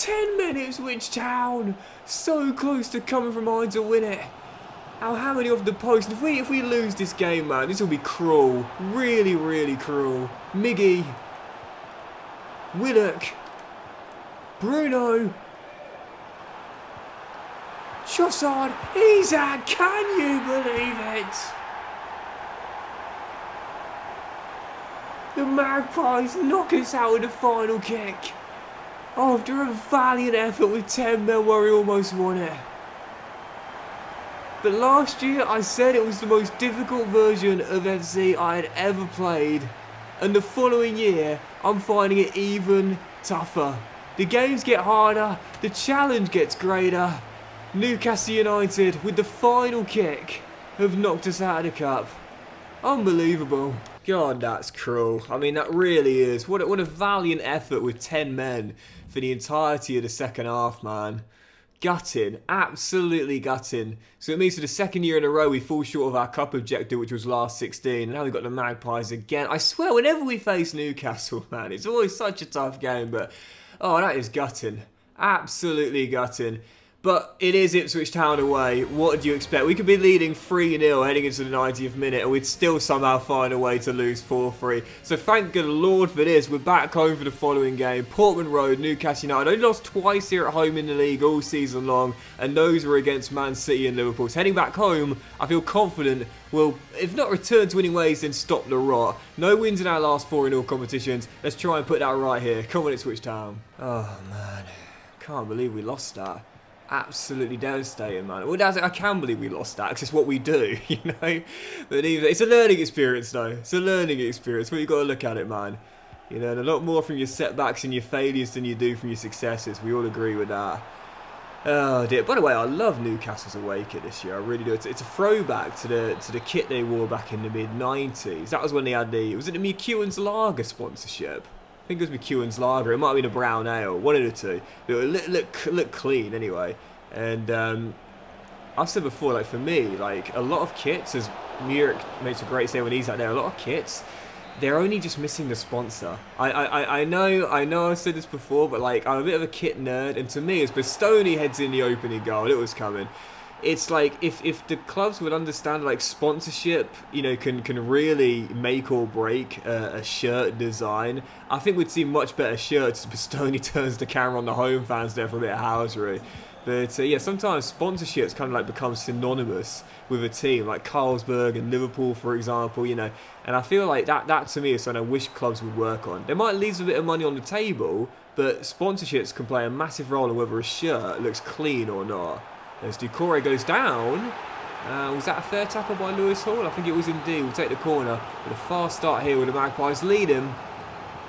10 men Ipswich Town. So close to coming from behind to win it. How many off the post? If we lose this game, man, this will be cruel. Really, really cruel. Miggy. Willock. Bruno. Trossard. He's out. Can you believe it? The Magpies knock us out with the final kick. After a valiant effort with 10 men where we almost won it. But last year I said it was the most difficult version of FC I had ever played. And the following year I'm finding it even tougher. The games get harder, the challenge gets greater. Newcastle United with the final kick have knocked us out of the cup. Unbelievable. God, that's cruel. I mean, that really is. What a valiant effort with 10 men for the entirety of the second half, man. Gutting. Absolutely gutting. So it means for the second year in a row we fall short of our cup objective, which was last 16. And now we've got the Magpies again. I swear, whenever we face Newcastle, man, it's always such a tough game. But, oh, that is gutting. Absolutely gutting. But it is Ipswich Town away. What do you expect? We could be leading 3-0 heading into the 90th minute and we'd still somehow find a way to lose 4-3. So thank good Lord for this. We're back home for the following game. Portman Road, Newcastle United. Only lost twice here at home in the league all season long. And those were against Man City and Liverpool. So heading back home, I feel confident we'll, if not return to winning ways, then stop the rot. No wins in our last 4 in all competitions. Let's try and put that right here. Come on, Ipswich Town. Oh, man. Can't believe we lost that. Absolutely devastating, man. Well, I can believe we lost that because it's what we do, you know. But even, it's a learning experience, though. It's a learning experience. But you got to look at it, man. You know, and a lot more from your setbacks and your failures than you do from your successes. We all agree with that. Oh dear. By the way, I love Newcastle's away kit this year. I really do. It's a throwback to the kit they wore back in the mid-90s. That was when they had the McEwen's Lager sponsorship. I think it was McEwen's Lager. It might have been a brown ale, one of the two. But it look clean anyway. And I've said before, like for me, like a lot of kits, as Murik makes a great say when he's out there, a lot of kits, they're only just missing the sponsor. I know I've said this before, but like I'm a bit of a kit nerd, and to me, as Bastoni heads in the opening goal, it was coming. It's like if the clubs would understand like sponsorship, you know, can really make or break a shirt design. I think we'd see much better shirts as Bastoni turns the camera on the home fans there for a bit of housery. But yeah, sometimes sponsorships kind of like become synonymous with a team, like Carlsberg and Liverpool, for example, you know. And I feel like that to me is something I wish clubs would work on. They might leave a bit of money on the table, but sponsorships can play a massive role in whether a shirt looks clean or not. As Ducore goes down, was that a fair tackle by Lewis Hall? I think it was indeed. We'll take the corner with a fast start here with the Magpies lead him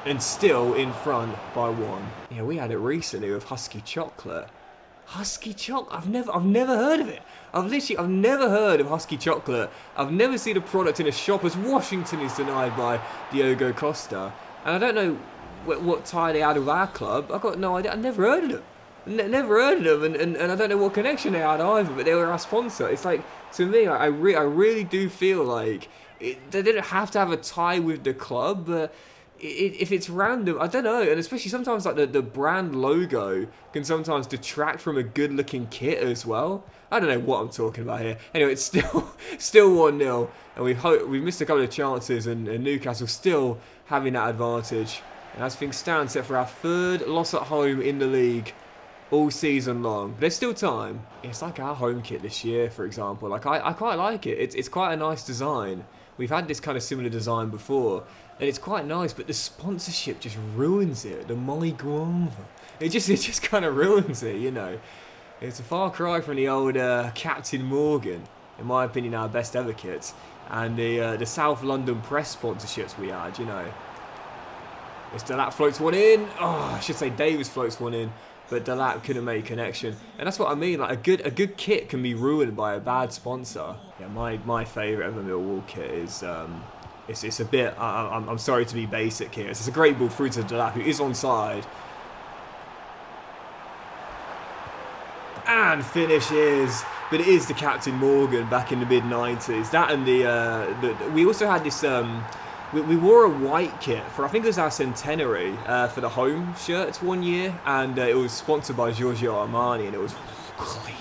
and still in front by 1. Yeah, we had it recently with Husky Chocolate. Husky Chocolate? I've never heard of it. I've never heard of Husky Chocolate. I've never seen a product in a shop as Washington is denied by Diogo Costa. And I don't know what tie they had with our club. I've got no idea. I've never heard of them. Never heard of them, and I don't know what connection they had either, but they were our sponsor. It's like, to me, I really do feel like they didn't have to have a tie with the club, but if it's random, I don't know, and especially sometimes like the brand logo can sometimes detract from a good looking kit as well. I don't know what I'm talking about here. Anyway, it's still 1-0, and we've missed a couple of chances, and Newcastle still having that advantage. And as things stand, set for our 3rd loss at home in the league all season long. There's still time. It's like our home kit this year, for example. Like I quite like it. It's quite a nice design. We've had this kind of similar design before, and it's quite nice, but the sponsorship just ruins it. The Molly Guava. It just kind of ruins it, you know. It's a far cry from the old Captain Morgan, in my opinion, our best ever kits, and the South London Press sponsorships we had, you know. Mr. Delap floats one in. Oh, I should say Davis floats one in. But Delap couldn't make a connection, and that's what I mean. Like a good kit can be ruined by a bad sponsor. Yeah, my favourite ever Millwall kit is it's a bit. I'm sorry to be basic here. It's a great ball through to Delap, who is onside, and finishes. But it is the Captain Morgan back in the mid-90s. That and we also had this we wore a white kit for, I think it was our centenary, for the home shirts one year, and it was sponsored by Giorgio Armani, and it was clean,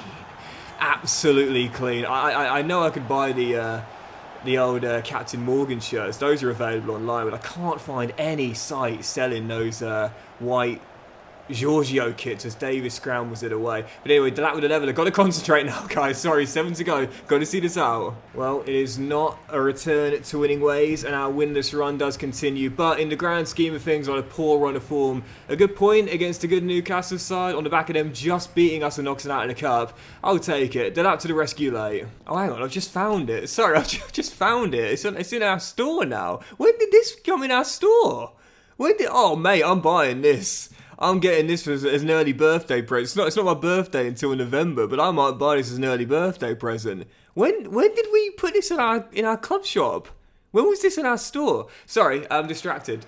absolutely clean. I know I could buy the old Captain Morgan shirts. Those are available online, but I can't find any site selling those white Giorgio kits as Davis scrambles it away. But anyway, Delap with a level. I've got to concentrate now, guys. Sorry, 7 to go. Got to see this out. Well, it is not a return to winning ways, and our winless run does continue. But in the grand scheme of things, on a poor run of form, a good point against a good Newcastle side on the back of them just beating us and knocking us out in the cup. I'll take it. Delap to the rescue late. Oh, hang on. I've just found it. Sorry, I've just found it. It's in our store now. When did this come in our store? Oh, mate, I'm buying this. I'm getting this as an early birthday present. It's not my birthday until November, but I might buy this as an early birthday present. When did we put this in our club shop? When was this in our store? Sorry, I'm distracted.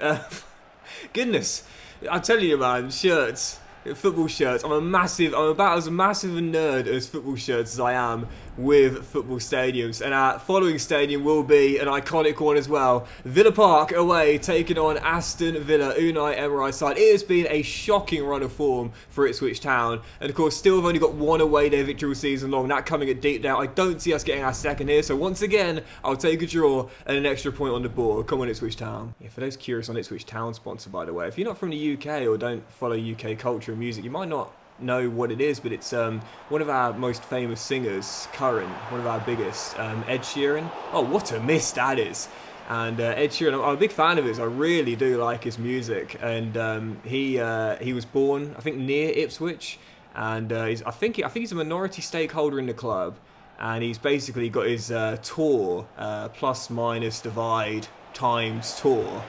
Goodness, I tell you, man, shirts, football shirts. I'm about as massive a nerd as football shirts as I am with football stadiums, and our following stadium will be an iconic one as well. Villa Park away, taking on Aston Villa, Unai Emery's side. It has been a shocking run of form for Ipswich Town, and of course still have only got one away day victory all season long, that coming at deep down. I don't see us getting our second here, so once again I'll take a draw and an extra point on the board. Come on, Ipswich Town. Yeah, for those curious on Ipswich Town sponsor, by the way, if you're not from the UK or don't follow UK culture and music, you might not know what it is, but it's one of our most famous singers, current, one of our biggest, Ed Sheeran. Oh, what a miss that is. And Ed Sheeran, I'm a big fan of his. I really do like his music, and he was born, I think, near Ipswich, and I think he's a minority stakeholder in the club, and he's basically got his tour, plus minus divide times tour.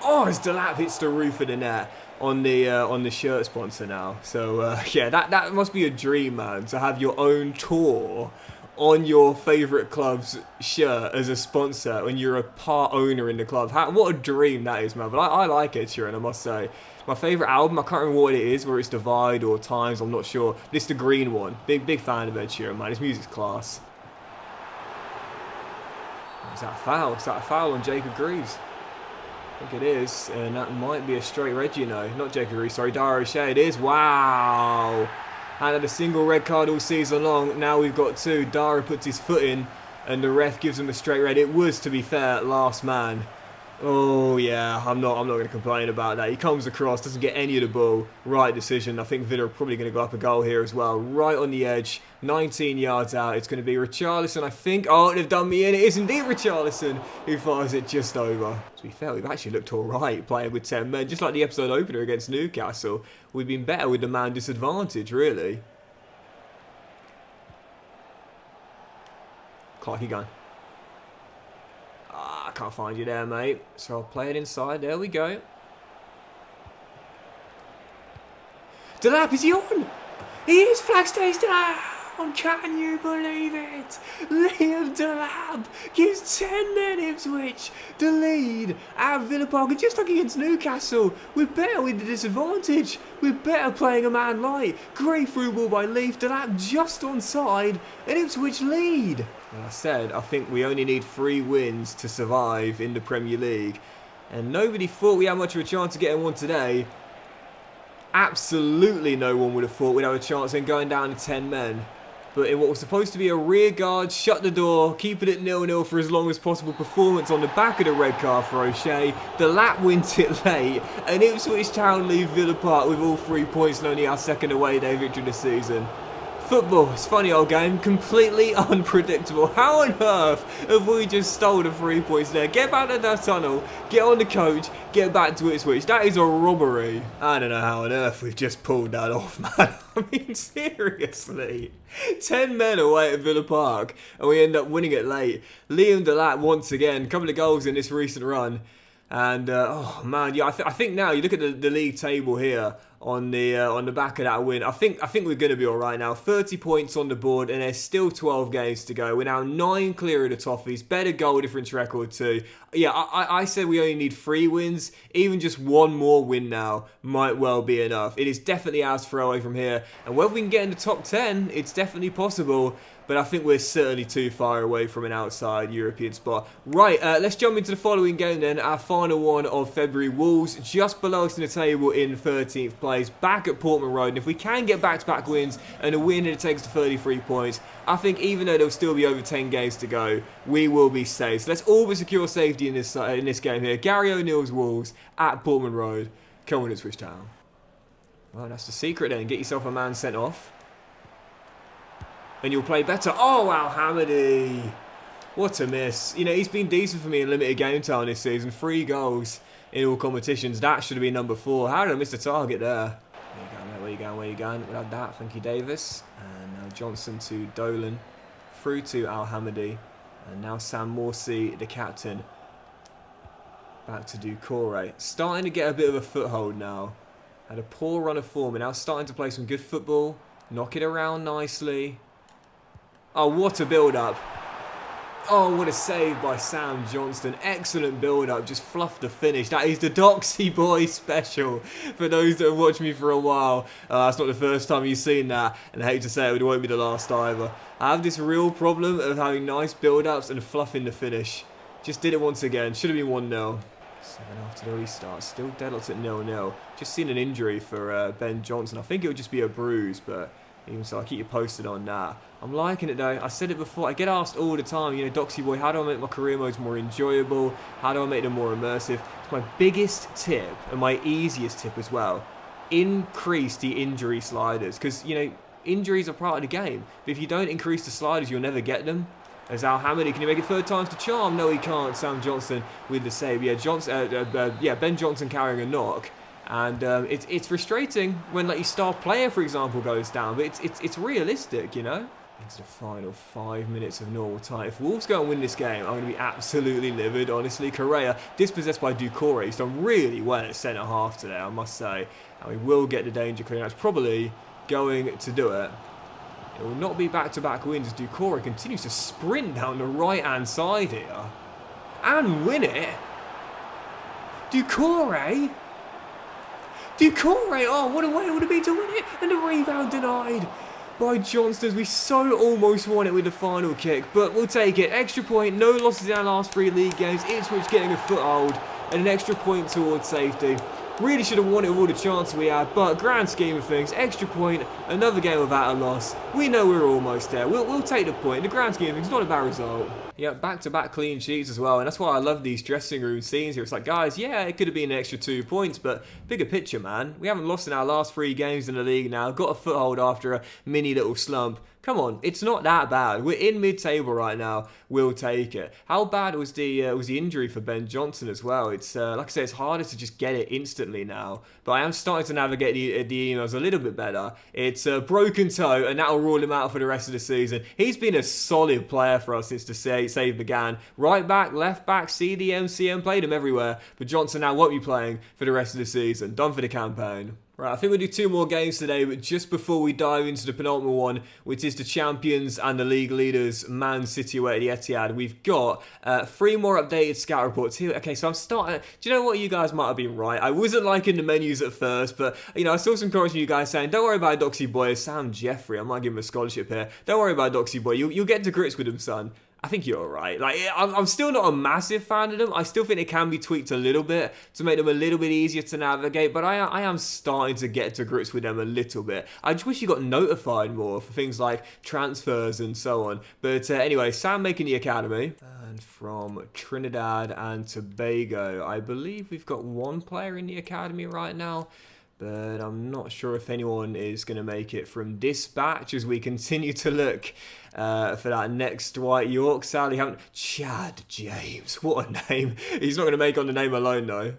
Oh, his Delap hits the roof of the net on the shirt sponsor now. So yeah, that must be a dream, man, to have your own tour on your favourite club's shirt as a sponsor when you're a part owner in the club. What a dream that is, man. But I like Ed Sheeran, I must say. My favourite album, I can't remember what it is, whether it's Divide or Times, I'm not sure. But it's the green one. Big fan of Ed Sheeran, man. His music's class. Is that a foul? Is that a foul on Jacob Greaves? I think it is, and that might be a straight red, you know. Not Jacob Reese, sorry, Dara O'Shea. It is. Wow. And had a single red card all season long. Now we've got two. Dara puts his foot in, and the ref gives him a straight red. It was, to be fair, last man. Oh yeah, I'm not going to complain about that. He comes across, doesn't get any of the ball. Right decision. I think Villa are probably going to go up a goal here as well. Right on the edge, 19 yards out. It's going to be Richarlison, I think. Oh, they've done me in. It is indeed Richarlison who fires it just over. To be fair, we've actually looked all right playing with 10 men. Just like the episode opener against Newcastle, we've been better with the man disadvantage, really. Clarky gun. I can't find you there, mate. So I'll play it inside. There we go. Delap, is he on? He is. Flag stays down. Can you believe it? Liam Delap gives 10 men Ipswich the lead at Villa Park. And just like against Newcastle, we're better with the disadvantage. We're better playing a man light. Great through ball by Leaf. Delap just onside. And Ipswich lead. Like I said, I think we only need 3 wins to survive in the Premier League. And nobody thought we had much of a chance of getting one today. Absolutely no one would have thought we'd have a chance in going down to 10 men. But in what was supposed to be a rear guard, shut the door, keep it at 0-0 for as long as possible performance on the back of the red card for O'Shea. Delap wins it late, and Ipswich Town leave Villa Park with all 3 points and only our second away day victory this season. Football, it's a funny old game, completely unpredictable. How on earth have we just stole the 3 points there? Get back to that tunnel, get on the coach, get back to Ipswich. That is a robbery. I don't know how on earth we've just pulled that off, man. I mean, seriously. 10 men away at Villa Park, and we end up winning it late. Liam Delap once again, a couple of goals in this recent run. And, oh man, yeah, I think now, you look at the league table here, on the back of that win, I think we're going to be all right now. 30 points on the board, and there's still 12 games to go. We're now 9 clear of the Toffees. Better goal difference record too. Yeah, I said we only need 3 wins. Even just 1 more win now might well be enough. It is definitely ours to throw away from here. And whether we can get in the top 10, it's definitely possible. But but I think we're certainly too far away from an outside European spot. Right, let's jump into the following game then, our final one of February. Wolves just below us in the table in 13th place, back at Portman Road, and if we can get back-to-back wins and a win that takes to 33 points, I think even though there'll still be over 10 games to go, we will be safe. So let's all but secure safety in this game here. Gary O'Neill's Wolves at Portman Road. Come on, Ipswich Town. Well, that's the secret then. Get yourself a man sent off. And you'll play better. Oh, Al-Hamidi. What a miss. You know, he's been decent for me in limited game time this season. 3 goals in all competitions. That should have been number 4. How did I miss the target there? Where you going, mate? Where you going? Where you going? Without that, thank you, Davis. And now Johnson to Dolan. Through to Al-Hamidi. And now Sam Morsey, the captain. Back to Doucouré. Starting to get a bit of a foothold now. Had a poor run of form, and now starting to play some good football. Knock it around nicely. Oh, what a build-up. Oh, what a save by Sam Johnston. Excellent build-up. Just fluffed the finish. That is the Doxy Boy special. For those that have watched me for a while, that's not the first time you've seen that. And I hate to say it, it won't be the last either. I have this real problem of having nice build-ups and fluffing the finish. Just did it once again. Should have been 1-0. 7 after the restart. Still deadlocked at 0-0. Just seen an injury for Ben Johnson. I think it would just be a bruise, but even so, I'll keep you posted on that. I'm liking it though. I said it before. I get asked all the time, you know, Doxy Boy, how do I make my career modes more enjoyable? How do I make them more immersive? It's my biggest tip and my easiest tip as well. Increase the injury sliders. Because, you know, injuries are part of the game. But if you don't increase the sliders, you'll never get them. As Al-Hamidi, can he make it 3rd time's the charm? No, he can't. Sam Johnson with the save. Yeah, Ben Johnson carrying a knock. And it's frustrating when, like, your star player, for example, goes down. But it's realistic, you know? Into the final 5 minutes of normal time. If Wolves go and win this game, I'm going to be absolutely livid, honestly. Correa, dispossessed by Doucouré. He's done really well at centre-half today, I must say. And we will get the danger clear. That's probably going to do it. It will not be back-to-back wins as Doucouré continues to sprint down the right-hand side here. And win it. Doucouré? Doucouré! Oh, what a way it would have been to win it. And the rebound denied by Johnston. We so almost won it with the final kick. But we'll take it. Extra point. No losses in our last 3 league games. Ipswich getting a foothold. And an extra point towards safety. Really should have won it with all the chances we had, but grand scheme of things, extra point, another game without a loss. We know we're almost there. We'll take the point. In the grand scheme of things, not a bad result. Yeah, back-to-back clean sheets as well, and that's why I love these dressing room scenes here. It's like, guys, yeah, it could have been an extra 2 points, but bigger picture, man. We haven't lost in our last 3 games in the league now. Got a foothold after a mini little slump. Come on, it's not that bad. We're in mid-table right now. We'll take it. How bad was the injury for Ben Johnson as well? It's like I say, it's harder to just get it instantly now. But I am starting to navigate the emails a little bit better. It's a broken toe, and that'll rule him out for the rest of the season. He's been a solid player for us since the save began. Right back, left back, CDM, CM, played him everywhere. But Johnson now won't be playing for the rest of the season. Done for the campaign. Right, I think we'll do 2 more games today, but just before we dive into the penultimate one, which is the champions and the league leaders, Man City away at the Etihad, we've got 3 more updated scout reports here. Okay, so I'm starting. Do you know what? You guys might have been right. I wasn't liking the menus at first, but, you know, I saw some comments from you guys saying, don't worry about Doxy Boy. Sam Jeffrey, I might give him a scholarship here. Don't worry about Doxy Boy. You'll get to grips with him, son. I think you're alright. Like, I'm still not a massive fan of them. I still think it can be tweaked a little bit to make them a little bit easier to navigate, but I am starting to get to grips with them a little bit. I just wish you got notified more for things like transfers and so on. But anyway, Sam making the academy. And from Trinidad and Tobago, I believe we've got 1 player in the academy right now. But I'm not sure if anyone is going to make it from this batch as we continue to look for that next White York. Sadly, haven't. Chad James, what a name. He's not going to make on the name alone, though.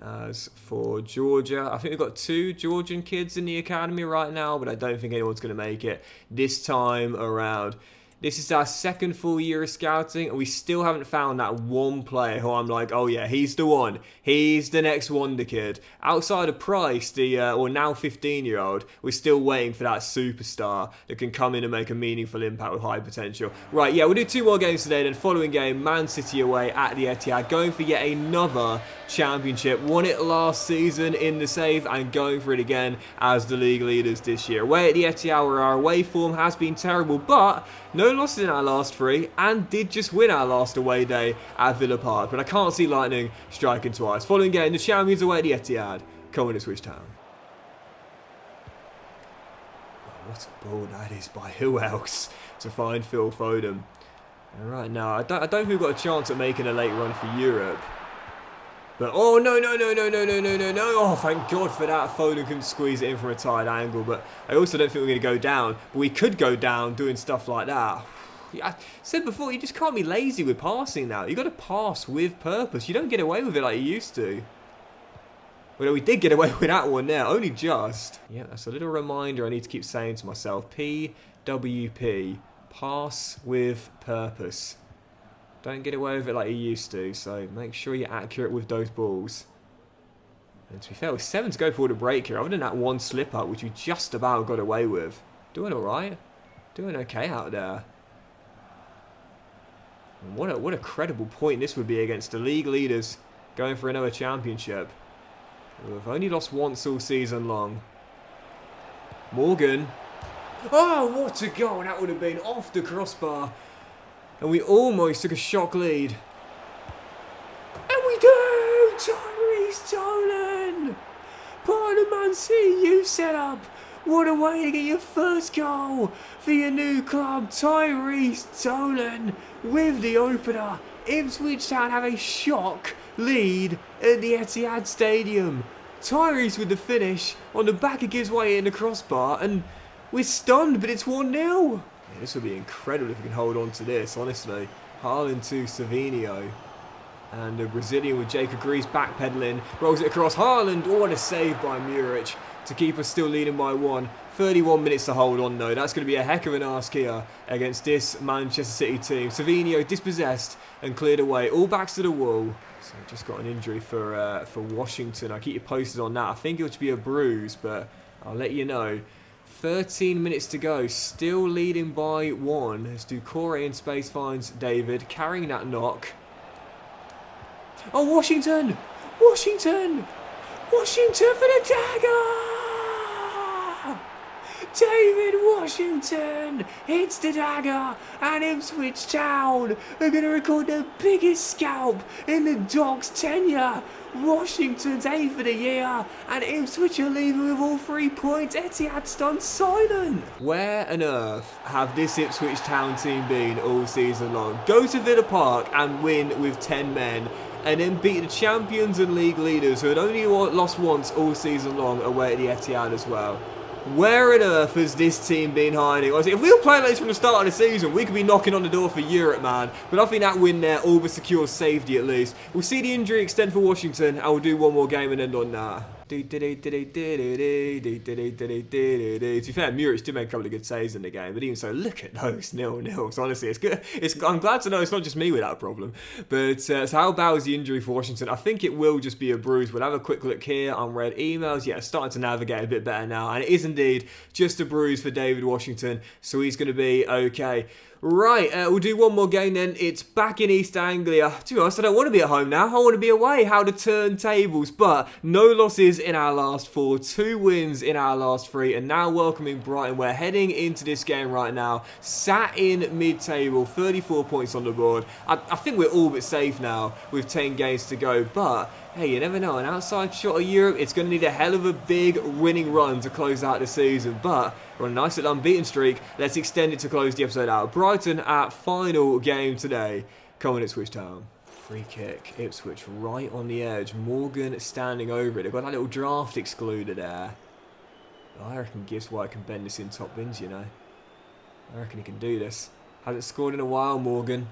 And as for Georgia, I think we've got 2 Georgian kids in the academy right now, but I don't think anyone's going to make it this time around. This is our 2nd full year of scouting, and we still haven't found that 1 player who I'm like, oh yeah, he's the one. He's the next wonder kid. Outside of Price, the now 15-year-old, we're still waiting for that superstar that can come in and make a meaningful impact with high potential. Right, yeah, we'll do 2 more games today, then following game, Man City away at the Etihad, going for yet another championship. Won it last season in the save, and going for it again as the league leaders this year. Away at the Etihad, where our away form has been terrible, but no no losses in our last 3 and did just win our last away day at Villa Park. But I can't see Lightning striking twice. Following game, the champions away at the Etihad. Coming to Switch Town. Oh, what a ball that is by who else to find Phil Foden. And right now, I don't think we've got a chance at making a late run for Europe. But, oh, no. Oh, thank God for that. Foden couldn't squeeze it in from a tight angle. But I also don't think we're going to go down. But we could go down doing stuff like that. I said before, you just can't be lazy with passing now. You've got to pass with purpose. You don't get away with it like you used to. Well, we did get away with that one there. Only just. Yeah, that's a little reminder I need to keep saying to myself. PWP. Pass with purpose. Don't get away with it like you used to, so make sure you're accurate with those balls. And to be fair, with 7 to go for the break here, other than that one slip up, which we just about got away with. Doing alright. Doing okay out there. And what a credible point this would be against the league leaders going for another championship. We've only lost once all season long. Morgan. Oh, what a goal. That would have been off the crossbar. And we almost took a shock lead. And we do! Tyrese Tolan! Part of Man City youth set up. What a way to get your first goal for your new club. Tyrese Tolan with the opener. Ipswich Town have a shock lead at the Etihad Stadium. Tyrese with the finish on the back of Gibbs White in the crossbar. And we're stunned, but it's 1-0. Yeah, this would be incredible if we can hold on to this, honestly. Haaland to Savinho. And the Brazilian with Jacob Greaves backpedaling. Rolls it across. Haaland. Oh, what a save by Muric to keep us still leading by 1. 31 minutes to hold on, though. That's going to be a heck of an ask here against this Manchester City team. Savinho dispossessed and cleared away. All backs to the wall. So just got an injury for Washington. I'll keep you posted on that. I think it'll be a bruise, but I'll let you know. 13 minutes to go, still leading by 1 as Doucouré in space finds David, carrying that knock. Oh, Washington! Washington! Washington for the dagger! David Washington hits the dagger, and Ipswich Town are going to record the biggest scalp in the Docks' tenure. Washington's 8th for the year, and Ipswich are leaving with all 3 points. Etihad stunned silent. Where on earth have this Ipswich Town team been all season long? Go to Villa Park and win with 10 men, and then beat the champions and league leaders who had only lost once all season long away at the Etihad as well. Where on earth has this team been hiding? Honestly, if we were playing like this from the start of the season, we could be knocking on the door for Europe, man. But I think that win there all but secures safety at least. We'll see the injury extend for Washington, and we'll do one more game and end on that. To be fair, Muric did make a couple of good saves in the game, but even so, look at those 0-0s. Honestly, it's good. I'm glad to know it's not just me with that problem. But so how bad was the injury for Washington? I think it will just be a bruise. We'll have a quick look here. Unread emails. Yeah, starting to navigate a bit better now, and it is indeed just a bruise for David Washington, so he's going to be okay. Right, we'll do one more game then. It's back in East Anglia. To be honest, I don't want to be at home now. I want to be away. How to turn tables. But no losses in our last 4. 2 wins in our last 3. And now welcoming Brighton. We're heading into this game right now. Sat in mid-table. 34 points on the board. I think we're all but safe now with 10 games to go. But hey, you never know. An outside shot of Europe, it's going to need a hell of a big winning run to close out the season. But we're on a nice little unbeaten streak. Let's extend it to close the episode out. Brighton at final game today. Coming at Ipswich Town. Free kick. Ipswich right on the edge. Morgan standing over it. They've got that little draft excluder there. I reckon Gibbs White can bend this in top bins, you know. I reckon he can do this. Hasn't scored in a while, Morgan.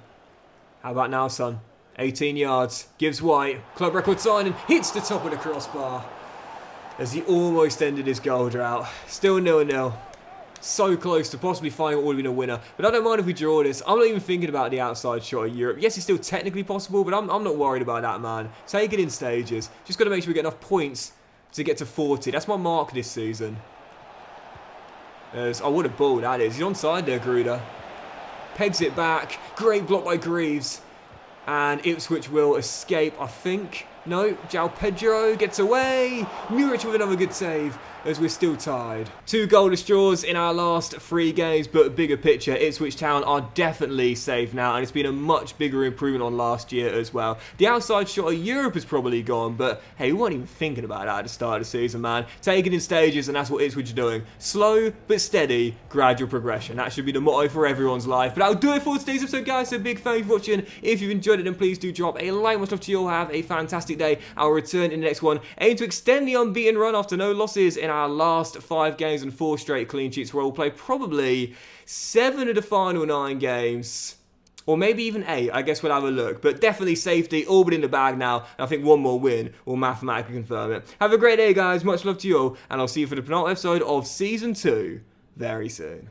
How about now, son? 18 yards. Gibbs White. Club record signing. Hits the top of the crossbar. As he almost ended his goal drought. Still 0-0. So close to possibly finding what would have been a winner. But I don't mind if we draw this. I'm not even thinking about the outside shot of Europe. Yes, it's still technically possible, but I'm not worried about that, man. Take it in stages. Just got to make sure we get enough points to get to 40. That's my mark this season. Oh, what a ball that is. He's onside there, Gruder. Pegs it back. Great block by Greaves. And Ipswich will escape, I think. No, João Pedro gets away. Muric with another good save as we're still tied. 2 goalless draws in our last 3 games, but bigger picture, Ipswich Town are definitely safe now, and it's been a much bigger improvement on last year as well. The outside shot of Europe is probably gone, but hey, we weren't even thinking about that at the start of the season, man. Take it in stages, and that's what Ipswich are doing. Slow but steady, gradual progression. That should be the motto for everyone's life. But that'll do it for today's episode, guys. So big thank you for watching. If you've enjoyed it, then please do drop a like. Much love to you all. Have a fantastic day. I'll return in the next one. Aim to extend the unbeaten run after no losses in our last 5 games and 4 straight clean sheets, where we'll play probably 7 of the final 9 games. Or maybe even 8, I guess we'll have a look. But definitely safety, all but in the bag now. And I think one more win will mathematically confirm it. Have a great day, guys. Much love to you all. And I'll see you for the penultimate episode of Season 2 very soon.